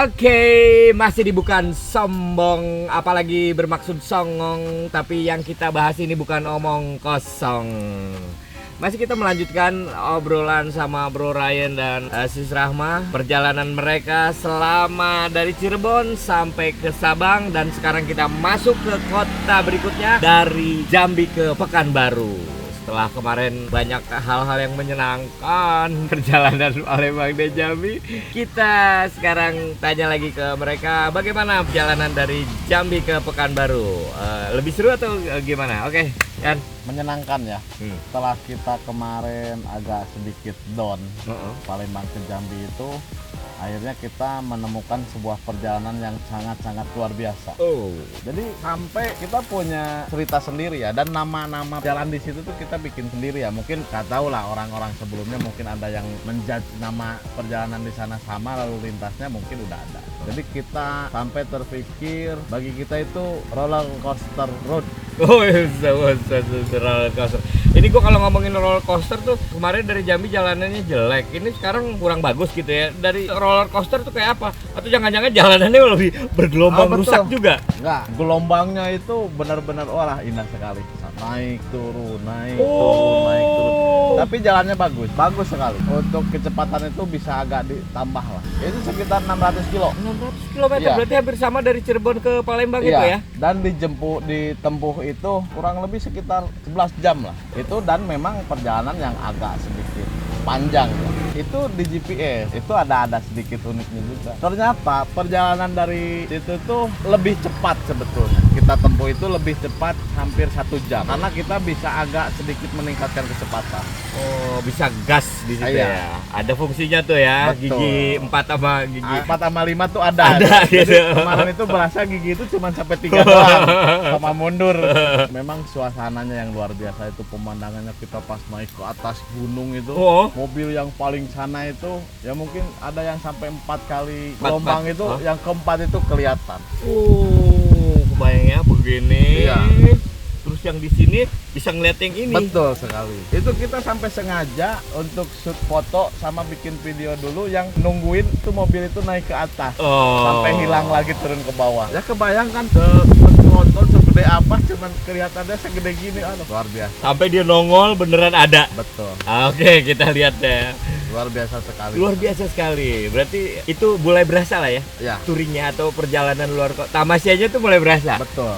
Oke, masih di bukan sombong, apalagi bermaksud songong. Tapi yang kita bahas ini bukan omong kosong. Masih kita melanjutkan obrolan sama Bro Ryan dan Sis Rahma. Perjalanan mereka selama dari Cirebon sampai ke Sabang. Dan sekarang kita masuk ke kota berikutnya, dari Jambi ke Pekanbaru. Setelah kemarin banyak hal-hal yang menyenangkan perjalanan Palembang dan Jambi, kita sekarang tanya lagi ke mereka bagaimana perjalanan dari Jambi ke Pekanbaru. Lebih seru atau gimana? Oke, Yan. Menyenangkan ya. Setelah kita kemarin agak sedikit down, Palembang ke Jambi itu, akhirnya kita menemukan sebuah perjalanan yang sangat-sangat luar biasa. Jadi sampai kita punya cerita sendiri ya, dan nama-nama jalan di situ tuh kita bikin sendiri ya. Mungkin nggak tahu lah orang-orang sebelumnya, mungkin ada yang menjudge nama perjalanan di sana sama, lalu lintasnya mungkin udah ada. Jadi kita sampai terpikir bagi kita itu roller coaster road. Roller coaster. Ini gua kalau ngomongin roller coaster tuh, kemarin dari Jambi jalanannya jelek, ini sekarang kurang bagus gitu ya. Dari roller coaster tuh kayak apa? Atau jangan-jangan jalanannya lebih bergelombang rusak juga? Enggak, gelombangnya itu benar-benar wah indah sekali. Naik turun, naik turun, naik turun. Tapi jalannya bagus sekali. Untuk kecepatan itu bisa agak ditambah lah. Itu sekitar 600 kilo. 600 km Iya. Berarti hampir sama dari Cirebon ke Palembang itu ya? Dan ditempuh itu kurang lebih sekitar 11 jam lah. Itu dan memang perjalanan yang agak sedikit panjang ya. Itu di GPS itu ada sedikit uniknya juga. Ternyata perjalanan dari situ tuh lebih cepat sebetulnya. Kita tempuh itu lebih cepat, hampir 1 jam. Karena kita bisa agak sedikit meningkatkan kecepatan. Oh, bisa gas di situ Iya. ya. Ada fungsinya tuh ya. Betul. Gigi 4 sama gigi 4 sama 5 tuh ada. Ada, Jadi gitu. kemarin itu berasa gigi itu cuma sampai 3 doang sama mundur. Memang suasananya yang luar biasa, itu pemandangannya kita pas naik ke atas gunung itu. Oh. Mobil yang paling sana itu ya mungkin ada yang sampai 4 kali Empat, gelombang empat. itu, Oh. yang keempat itu kelihatan. Kebayangnya begini. Iya. Terus yang di sini bisa ngeliat yang ini. Betul sekali. Itu kita sampai sengaja untuk shoot foto sama bikin video dulu, yang nungguin tuh mobil itu naik ke atas. Oh. Sampai hilang lagi turun ke bawah. Ya kebayangkan nonton segede apa, cuman kelihatannya segede gini, aduh luar biasa. Sampai dia nongol beneran ada. Betul. Oke, kita lihat deh. Luar biasa sekali. Luar biasa sekali. Berarti itu mulai berasa lah ya. Ya. Touringnya atau perjalanan luar kota. Tamasianya tuh mulai berasa. Betul.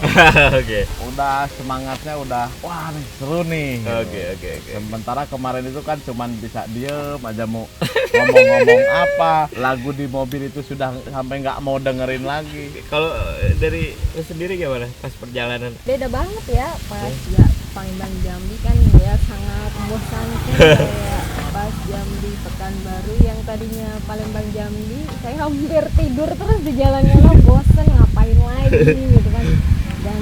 Oke. Udah semangatnya udah wah nih seru nih. Oke. Sementara kemarin itu kan cuman bisa diem aja, mau ngomong-ngomong apa, lagu di mobil itu sudah sampai nggak mau dengerin lagi. Kalau dari lu sendiri gimana pas perjalanan? Beda banget ya pas ya Palembang Jambi kan ya sangat membosankan. Kayak pas Jambi Pekanbaru yang tadinya Palembang Jambi, saya hampir tidur terus di jalannya, lah bosen ngapain lagi gitu kan, dan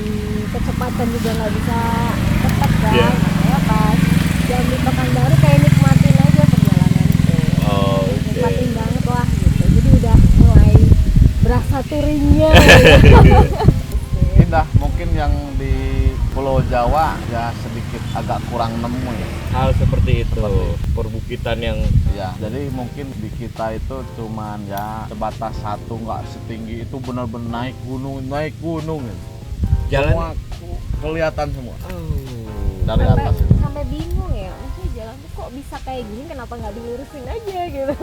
kecepatan juga nggak bisa cepat kan. Yeah. Makanya pas Jambi Pekanbaru kayak nikmatin aja perjalanan itu. Nikmatin banget lah gitu, jadi udah mulai berasa touringnya gitu. Indah, mungkin yang di Pulau Jawa ya sedikit agak kurang nemu ya. Hal seperti itu, perbukitan yang Ya, jadi mungkin di kita itu cuman ya sebatas satu, nggak setinggi itu, benar-benar naik gunung gitu. jalan. Semua kelihatan semua dari sampai, atas itu. sampai bingung ya, maksudnya jalan tuh kok bisa kayak gini, kenapa nggak dilurusin aja gitu.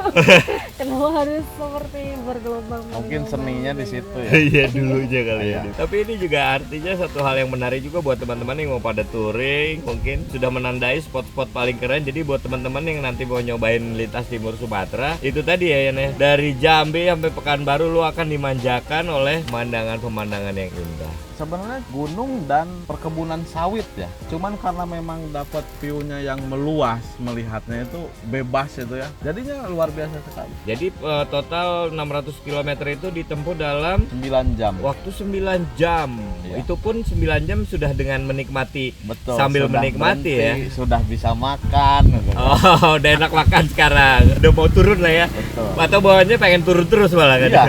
Kenapa harus seperti bergelombang? Mungkin seninya di situ ya. Iya dulunya kali ya. Iya. Tapi ini juga artinya satu hal yang menarik juga buat teman-teman yang mau pada touring, mungkin sudah menandai spot-spot paling keren. Jadi buat teman-teman yang nanti mau nyobain lintas timur Sumatera, itu tadi ya Yan ya, dari Jambi sampai Pekanbaru lu akan dimanjakan oleh pemandangan-pemandangan yang indah. Sebenarnya gunung dan perkebunan sawit ya. Cuman karena memang dapat view-nya yang meluas, melihatnya itu bebas itu ya. Jadinya luar biasa sekali. Jadi total 600 km itu ditempuh dalam 9 jam. waktu 9 jam. Iya. Itu pun 9 jam sudah dengan menikmati. Betul. Sambil sudah menikmati berhenti, ya. sudah bisa makan gitu. Oh, udah enak makan sekarang. Udah mau turun lah ya. Betul. Atau bawaannya pengen turun terus malah kan. Iya.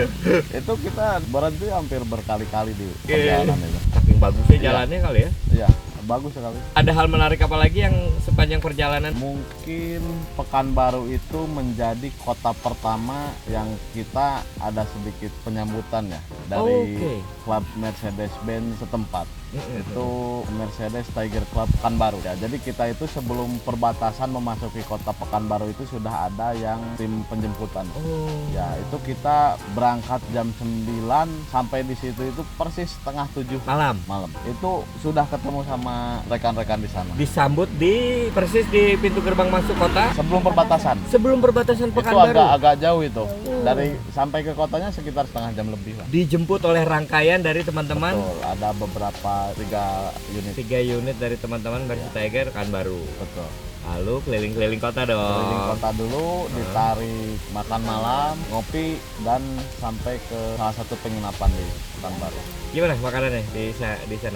Itu kita berhenti hampir berkali-kali di perjalanan itu. Saking bagusnya Iya. jalannya kali ya. Iya, bagus sekali. Ada hal menarik apa lagi yang sepanjang perjalanan? Mungkin Pekanbaru itu menjadi kota pertama yang kita ada sedikit penyambutan ya dari Oke. klub Mercedes-Benz setempat. Itu Mercedes Tiger Club Pekanbaru ya. Jadi kita itu sebelum perbatasan memasuki kota Pekanbaru itu sudah ada yang tim penjemputan. Oh. Ya, itu kita berangkat jam 9 sampai di situ itu persis setengah 7 Malam. malam. Itu sudah ketemu sama rekan-rekan di sana. Disambut di persis di pintu gerbang masuk kota Sebelum perbatasan. sebelum perbatasan Itu Pekanbaru. agak jauh itu. Dari sampai ke kotanya sekitar setengah jam lebih lah. Dijemput oleh rangkaian dari teman-teman. Betul, ada beberapa 3 unit. 3 unit dari teman-teman Mercy Tiger Pekanbaru. Betul. Lalu keliling-keliling kota dong. Keliling kota dulu, ditarik makan malam, ngopi, dan sampai ke salah satu penginapan di Pekanbaru. Gimana makanannya di sana? Kita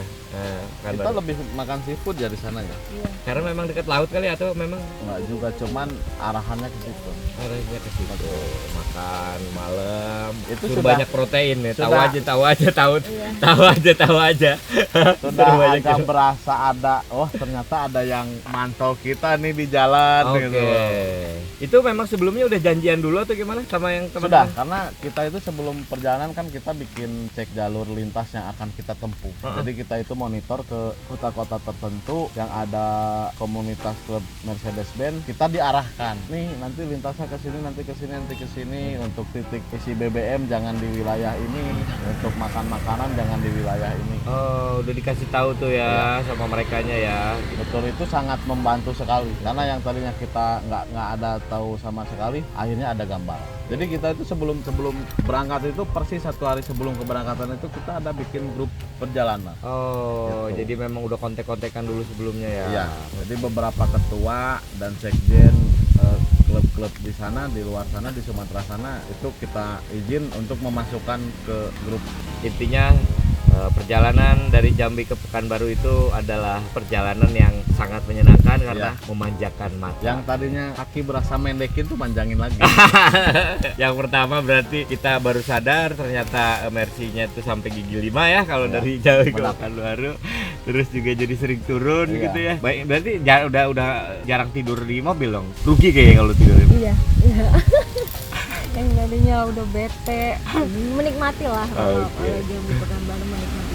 Pekanbaru. lebih makan seafood ya di sana ya. Iya. Karena memang dekat laut kali atau memang Enggak juga, cuman arahannya ke situ. arahnya ke situ. Makan malam. Itu Suruh sudah- banyak protein ya. Tahu sudah- aja, Iya. tahu aja. Sudah Suruh banyak agak gitu. berasa ada, oh ternyata ada yang mantau kita nih di jalan Oke. gitu. Itu memang sebelumnya udah janjian dulu atau gimana sama yang Sudah, teman-teman? karena kita itu sebelum perjalanan kan kita bikin cek jalur lintas yang akan kita tempuh. Jadi kita itu monitor ke kota-kota tertentu yang ada komunitas klub Mercedes-Benz, kita diarahkan. Nih nanti lintasnya ke sini, nanti ke sini, nanti ke sini. Untuk titik isi BBM jangan di wilayah ini, untuk makan makanan jangan di wilayah ini. Oh, udah dikasih tahu tuh ya sama merekanya ya. Betul, itu sangat membantu sekali karena yang tadinya kita nggak ada tahu sama sekali, akhirnya ada gambar. Jadi kita itu sebelum berangkat itu persis 1 hari sebelum keberangkatan itu kita ada bikin grup perjalanan. Oh, Gitu. jadi memang udah kontek-kontekan dulu sebelumnya ya. Iya. Jadi beberapa ketua dan sekjen klub-klub di sana, di luar sana, di Sumatera sana itu kita izin untuk memasukkan ke grup. Intinya perjalanan dari Jambi ke Pekanbaru itu adalah perjalanan yang sangat menyenangkan karena memanjakan mata. Yang tadinya kaki berasa mendekin tuh panjangin lagi. Yang pertama berarti kita baru sadar ternyata Mercy-nya itu sampai gigi 5 ya kalau Iya. dari Jambi ke Benar. Pekanbaru. Terus juga jadi sering turun Iya. gitu ya. Baik, berarti udah jarang tidur di mobil dong. Rugi kayaknya kalau tidur. Iya. Yang tadinya udah bete, menikmati lah kalau Oke. Jambi Pekanbaru, menikmati.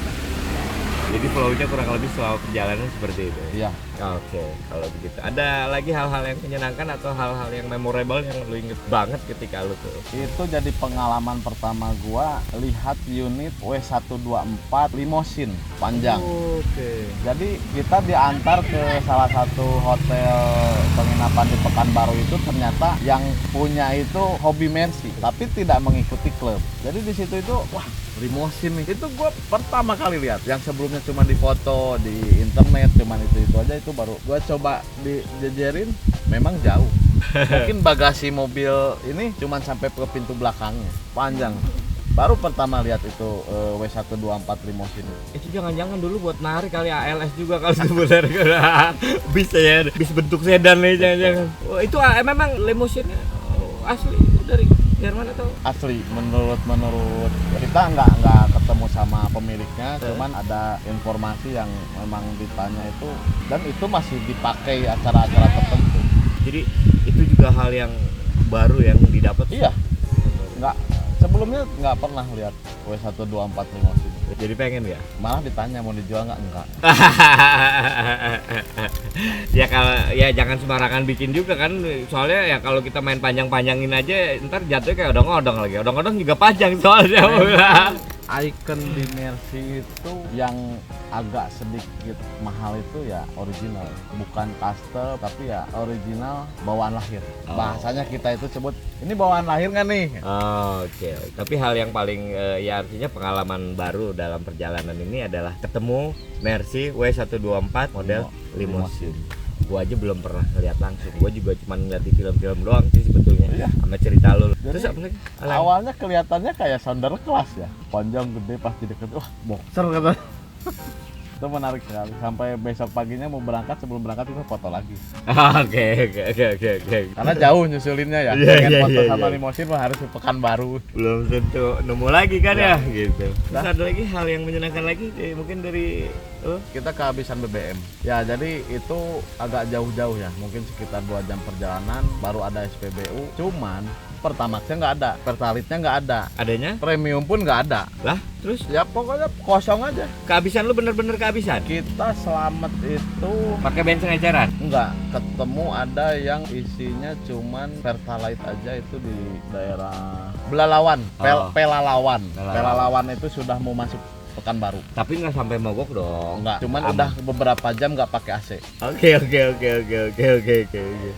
Jadi flow-nya kurang lebih selama perjalanan seperti itu. Iya. Oke, kalau begitu. Ada lagi hal-hal yang menyenangkan atau hal-hal yang memorable yang lu inget banget ketika lu tuh? Itu jadi pengalaman pertama gua lihat unit W124 limosin panjang. Oke. Jadi kita diantar ke salah satu hotel penginapan di Pekanbaru itu, ternyata yang punya itu hobi Mercy tapi tidak mengikuti klub. Jadi di situ itu wah, limosin nih. Itu gua pertama kali lihat. Yang sebelumnya cuma di foto di internet, cuman itu aja. Itu baru gua coba dijejerin, memang jauh. Mungkin bagasi mobil ini cuman sampai ke pintu belakangnya, panjang. Baru pertama lihat itu W124 limosin. Itu jangan-jangan dulu buat narik kali ALS juga kalau sebenarnya. Bisa ya, bis bentuk sedan nih jangan-jangan. Oh, itu memang limousine asli dari Jerman atau? Asli, menurut kita nggak ketemu sama pemiliknya, cuman ada informasi yang memang ditanya itu, dan itu masih dipakai acara-acara tertentu. Jadi itu juga hal yang baru yang didapat. Iya, nggak sebelumnya nggak pernah lihat W124 limosin. Jadi pengen ya? Malah ditanya mau dijual nggak, enggak. Ya kalau ya jangan sembarangan bikin juga kan, soalnya ya kalau kita main panjang-panjangin aja ntar jatuhnya kayak odong-odong lagi. Odong-odong juga panjang soalnya. Icon di Mercy itu yang agak sedikit mahal itu ya original, bukan custom tapi ya original bawaan lahir. Oh. Bahasanya kita itu sebut ini bawaan lahir nggak nih? Oke. Tapi hal yang paling ya artinya pengalaman baru dalam perjalanan ini adalah ketemu Mercy W124 model limousine. Gua aja belum pernah ngeliat langsung. Gua juga cuma ngeliat di film-film doang sih sebetulnya. Iya. Sama cerita lu. Jadi, Terus apa lagi? Awalnya kelihatannya kayak sounder kelas ya, panjang gede, pas di deket wah boxer kata. Itu menarik sekali. Sampai besok paginya mau berangkat, sebelum berangkat kita foto lagi. Oke. Karena jauh nyusulinnya ya. Iya, Pengen iya, foto iya, sama iya. Limosin mah harus ke Pekanbaru. Belum tentu nemu lagi kan ya, Ya. gitu. Terus Dah. ada lagi hal yang menyenangkan lagi mungkin dari Kita kehabisan BBM. Ya jadi itu agak jauh-jauh ya. Mungkin sekitar 2 jam perjalanan baru ada SPBU. Cuman Pertamaxnya nggak ada, Pertalitnya nggak ada, adanya premium pun nggak ada. lah. Terus Ya pokoknya kosong aja. kehabisan lu bener-bener kehabisan. Kita selamat itu Pakai bensin eceran. enggak ketemu ada yang isinya cuman Pertalite aja itu di daerah Belalawan, Oh. Pelalawan. Pelalawan. Pelalawan itu sudah mau masuk Pekanbaru. Tapi nggak sampai mogok dong. Enggak, cuman Aman. udah beberapa jam nggak pakai AC. Oke.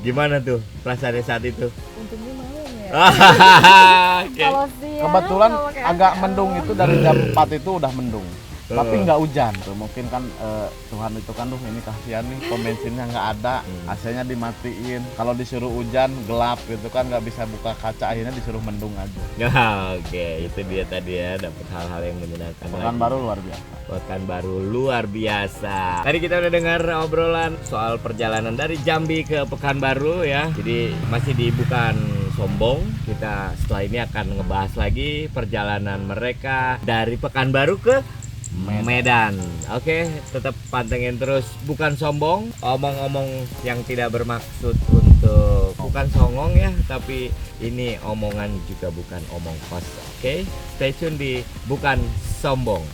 Gimana tuh perasaannya saat itu? Untungnya malam ya. Oke. Kalau siang Kebetulan nggak pakai agak AC. mendung itu dari jam 4 itu udah mendung. Tapi Oh. nggak hujan tuh, mungkin kan Tuhan itu kan ini kasihan nih, pom bensinnya nggak ada, AC-nya dimatiin. Kalau disuruh hujan gelap gitu kan nggak bisa buka kaca, akhirnya disuruh mendung aja. Oke, itu dia tadi ya, dapat hal-hal yang menyenangkan. Pekanbaru luar biasa. Pekanbaru luar biasa. Tadi kita udah dengar obrolan soal perjalanan dari Jambi ke Pekanbaru ya. Jadi masih di Bukan Sombong. Kita setelah ini akan ngebahas lagi perjalanan mereka dari Pekanbaru ke Medan. Oke, tetap pantengin terus Bukan Sombong, omong-omong yang tidak bermaksud untuk bukan songong ya, tapi ini omongan juga bukan omong kosong. Oke, stay tune di Bukan Sombong.